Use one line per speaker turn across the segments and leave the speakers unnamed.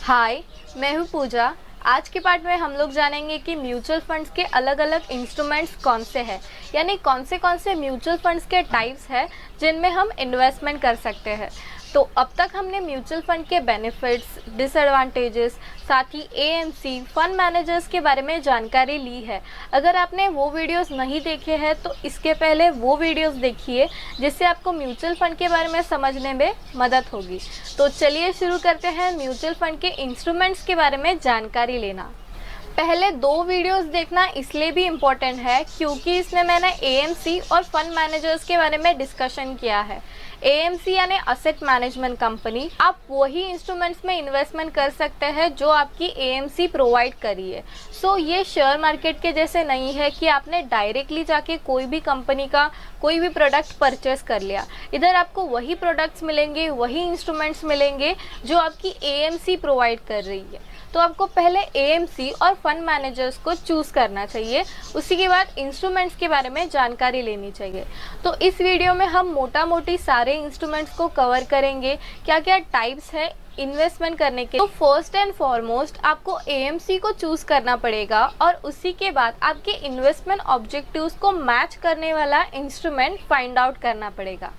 हाय, मैं हूँ पूजा। आज के पार्ट में हम लोग जानेंगे कि म्यूचुअल फंड्स के अलग अलग इंस्ट्रूमेंट्स कौन से हैं, यानी कौन से म्यूचुअल फंड्स के टाइप्स हैं जिनमें हम इन्वेस्टमेंट कर सकते हैं। तो अब तक हमने म्यूचुअल फंड के बेनिफिट्स, डिसएडवांटेजेस, साथ ही एएमसी फंड मैनेजर्स के बारे में जानकारी ली है। अगर आपने वो वीडियोस नहीं देखे हैं तो इसके पहले वो वीडियोस देखिए, जिससे आपको म्यूचुअल फंड के बारे में समझने में मदद होगी। तो चलिए शुरू करते हैं म्यूचुअल फंड के इंस्ट्रूमेंट्स के बारे में जानकारी लेना। पहले दो वीडियोस देखना इसलिए भी इम्पोर्टेंट है क्योंकि इसमें मैंने एएमसी और फंड मैनेजर्स के बारे में डिस्कशन किया है। एएमसी यानी असेट मैनेजमेंट कंपनी, आप वही इंस्ट्रूमेंट्स में इन्वेस्टमेंट कर सकते हैं जो आपकी एएमसी प्रोवाइड करी है। सो ये शेयर मार्केट के जैसे नहीं है कि आपने डायरेक्टली जाके कोई भी कंपनी का कोई भी प्रोडक्ट परचेस कर लिया। इधर आपको वही प्रोडक्ट्स मिलेंगे, वही इंस्ट्रूमेंट्स मिलेंगे जो आपकी एएमसी प्रोवाइड कर रही है। तो आपको पहले एएमसी और फंड मैनेजर्स को चूज़ करना चाहिए, उसी के बाद इंस्ट्रूमेंट्स के बारे में जानकारी लेनी चाहिए। तो इस वीडियो में हम मोटा मोटी सारे इंस्ट्रूमेंट्स को कवर करेंगे, क्या क्या टाइप्स है इन्वेस्टमेंट करने के। तो फर्स्ट एंड फॉरमोस्ट आपको एएमसी को चूज़ करना पड़ेगा और उसी के बाद आपके इन्वेस्टमेंट ऑब्जेक्टिव्स को मैच करने वाला इंस्ट्रूमेंट फाइंड आउट करना पड़ेगा।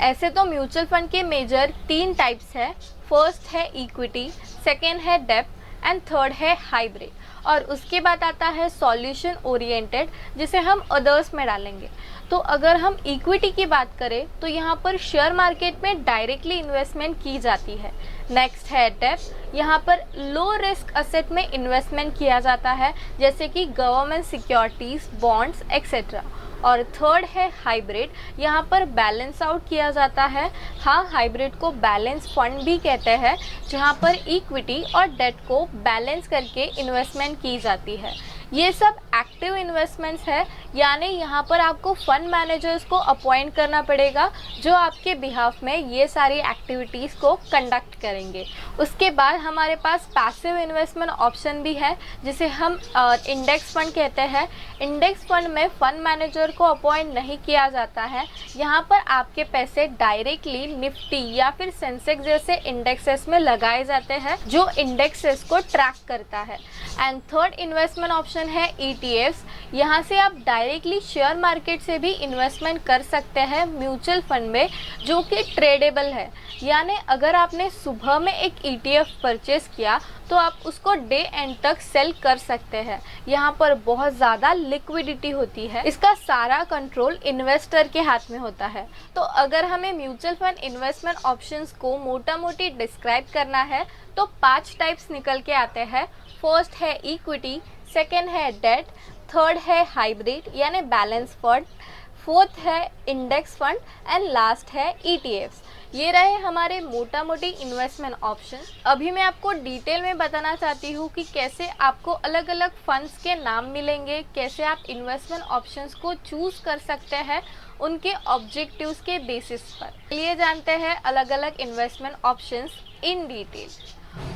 ऐसे तो म्यूचुअल फंड के मेजर 3 टाइप्स है। फर्स्ट है इक्विटी, सेकेंड है डेब्ट एंड थर्ड है हाइब्रिड, और उसके बाद आता है सॉल्यूशन ओरिएंटेड, जिसे हम अदर्स में डालेंगे। तो अगर हम इक्विटी की बात करें तो यहाँ पर शेयर मार्केट में डायरेक्टली इन्वेस्टमेंट की जाती है। नेक्स्ट है डेब्ट, यहाँ पर लो रिस्क असेट में इन्वेस्टमेंट किया जाता है, जैसे कि गवर्नमेंट सिक्योरिटीज, बॉन्ड्स एक्सेट्रा। और थर्ड है हाइब्रिड, यहाँ पर बैलेंस आउट किया जाता है। हाँ, हाइब्रिड को बैलेंस फंड भी कहते हैं, जहाँ पर इक्विटी और डेट को बैलेंस करके इन्वेस्टमेंट की जाती है। ये सब एक्टिव इन्वेस्टमेंट्स है, यानी यहाँ पर आपको फंड मैनेजर्स को अपॉइंट करना पड़ेगा जो आपके बिहाफ में ये सारी एक्टिविटीज़ को कंडक्ट करेंगे। उसके बाद हमारे पास पैसिव इन्वेस्टमेंट ऑप्शन भी है, जिसे हम इंडेक्स फंड कहते हैं। इंडेक्स फंड में फंड मैनेजर को अपॉइंट नहीं किया जाता है। यहाँ पर आपके पैसे डायरेक्टली निफ्टी या फिर सेंसेक्स जैसे इंडेक्सेस में लगाए जाते हैं, जो इंडेक्सेस को ट्रैक करता है। एंड थर्ड इन्वेस्टमेंट ऑप्शन है ईटीएफ्स। यहाँ से आप डायरेक्टली शेयर मार्केट से भी इन्वेस्टमेंट कर सकते हैं म्यूचुअल फंड में, जो कि ट्रेडेबल है। यानी अगर आपने सुबह में एक ईटीएफ परचेस किया तो आप उसको डे एंड तक सेल कर सकते हैं। यहाँ पर बहुत ज़्यादा लिक्विडिटी होती है, इसका सारा कंट्रोल इन्वेस्टर के हाथ में होता है। तो अगर हमें म्यूचुअल फंड इन्वेस्टमेंट ऑप्शंस को मोटा मोटी डिस्क्राइब करना है तो 5 टाइप्स निकल के आते हैं। फर्स्ट है इक्विटी, सेकेंड है डेट, थर्ड है हाइब्रिड यानी बैलेंस फंड, फोर्थ है इंडेक्स फंड एंड लास्ट है ईटीएफ्स। ये रहे हमारे मोटा मोटी इन्वेस्टमेंट ऑप्शन। अभी मैं आपको डिटेल में बताना चाहती हूँ कि कैसे आपको अलग अलग फंड्स के नाम मिलेंगे, कैसे आप इन्वेस्टमेंट ऑप्शंस को चूज़ कर सकते हैं उनके ऑब्जेक्टिव्स के बेसिस पर। चलिए जानते हैं अलग अलग investment options in detail.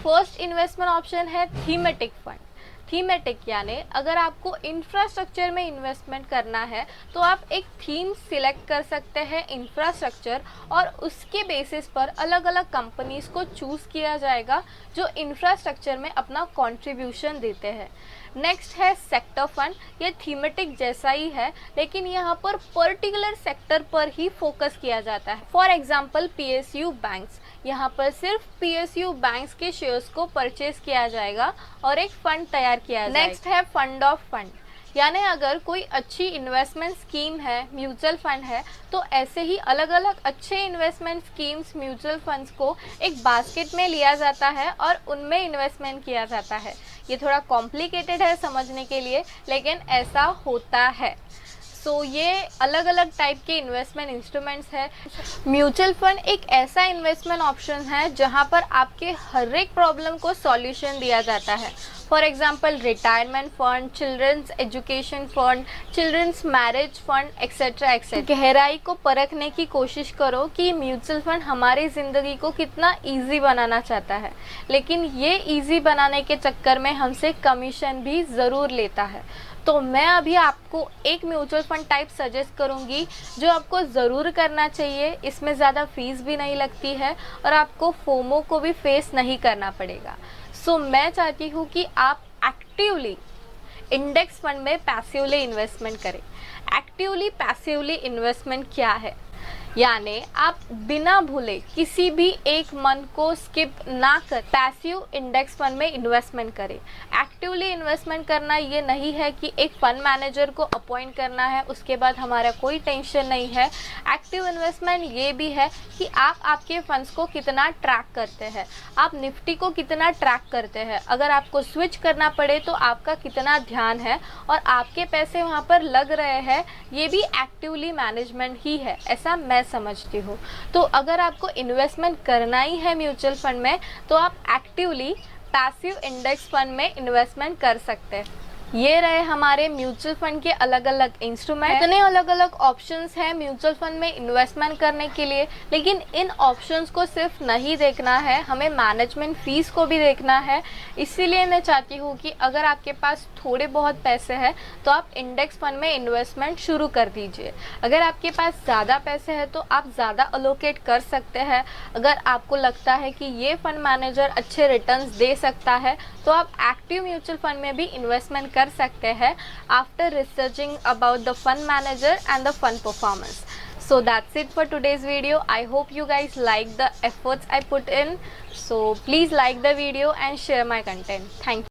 First investment option है थीमेटिक फंड। थीमेटिक यानी अगर आपको इंफ्रास्ट्रक्चर में इन्वेस्टमेंट करना है तो आप एक थीम सिलेक्ट कर सकते हैं इंफ्रास्ट्रक्चर, और उसके बेसिस पर अलग अलग कंपनीज को चूज़ किया जाएगा जो इंफ्रास्ट्रक्चर में अपना कंट्रीब्यूशन देते हैं। नेक्स्ट है सेक्टर फंड। ये थीमेटिक जैसा ही है, लेकिन यहाँ पर पर्टिकुलर सेक्टर पर ही फोकस किया जाता है। फॉर एग्जांपल पीएसयू बैंक्स, यहाँ पर सिर्फ पीएसयू बैंक्स के शेयर्स को परचेज किया जाएगा और एक फंड तैयार किया जाएगा। नेक्स्ट है फंड ऑफ फंड, यानी अगर कोई अच्छी इन्वेस्टमेंट स्कीम है, म्यूचुअल फंड है, तो ऐसे ही अलग अलग अच्छे इन्वेस्टमेंट स्कीम्स, म्यूचुअल फंड्स को एक बास्केट में लिया जाता है और उनमें इन्वेस्टमेंट किया जाता है। ये थोड़ा कॉम्प्लिकेटेड है समझने के लिए, लेकिन ऐसा होता है। सो ये अलग अलग टाइप के इन्वेस्टमेंट इंस्ट्रूमेंट्स है। म्यूचुअल फंड एक ऐसा इन्वेस्टमेंट ऑप्शन है जहाँ पर आपके हर एक प्रॉब्लम को सॉल्यूशन दिया जाता है। For example retirement fund, children's education fund, children's marriage fund etcetera etcetera. गहराई को परखने की कोशिश करो कि म्यूचुअल फंड हमारी ज़िंदगी को कितना इजी बनाना चाहता है, लेकिन ये इजी बनाने के चक्कर में हमसे कमीशन भी ज़रूर लेता है। तो मैं अभी आपको एक म्यूचुअल फंड टाइप सजेस्ट करूंगी जो आपको ज़रूर करना चाहिए। इसमें ज़्यादा फीस भी नहीं लगती है और आपको फोमो को भी फेस नहीं करना पड़ेगा। सो मैं चाहती हूँ कि आप एक्टिवली इंडेक्स फंड में पैसिवली इन्वेस्टमेंट करें। एक्टिवली पैसिवली इन्वेस्टमेंट क्या है? यानी आप बिना भूले किसी भी एक मंथ को स्किप ना कर पैसिव इंडेक्स फंड में इन्वेस्टमेंट करें। एक्टिवली इन्वेस्टमेंट करना ये नहीं है कि एक फंड मैनेजर को अपॉइंट करना है, उसके बाद हमारा कोई टेंशन नहीं है। एक्टिव इन्वेस्टमेंट ये भी है कि आप आपके फंड्स को कितना ट्रैक करते हैं, आप निफ्टी को कितना ट्रैक करते हैं। अगर आपको स्विच करना पड़े तो आपका कितना ध्यान है और आपके पैसे वहाँ पर लग रहे हैं, ये भी एक्टिवली मैनेजमेंट ही है, ऐसा मैं समझती हूँ। तो अगर आपको इन्वेस्टमेंट करना ही है म्यूचुअल फंड में तो आप एक्टिवली पैसिव इंडेक्स फंड में इन्वेस्टमेंट कर सकते हैं। ये रहे हमारे म्यूचुअल फंड के अलग अलग इंस्ट्रूमेंट। इतने अलग अलग ऑप्शंस हैं म्यूचुअल फंड में इन्वेस्टमेंट करने के लिए, लेकिन इन ऑप्शंस को सिर्फ नहीं देखना है, हमें मैनेजमेंट फीस को भी देखना है। इसीलिए मैं चाहती हूँ कि अगर आपके पास थोड़े बहुत पैसे हैं तो आप इंडेक्स फंड में इन्वेस्टमेंट शुरू कर दीजिए। अगर आपके पास ज़्यादा पैसे हैं तो आप ज़्यादा अलोकेट कर सकते हैं। अगर आपको लगता है कि ये फंड मैनेजर अच्छे रिटर्न्स दे सकता है तो आप एक्टिव म्यूचुअल फंड में भी इन्वेस्टमेंट कर सकते हैं after researching about the fund manager and the fund performance. So that's it for today's video. I hope you guys like the efforts I put in. So please like the video and share my content. Thank you.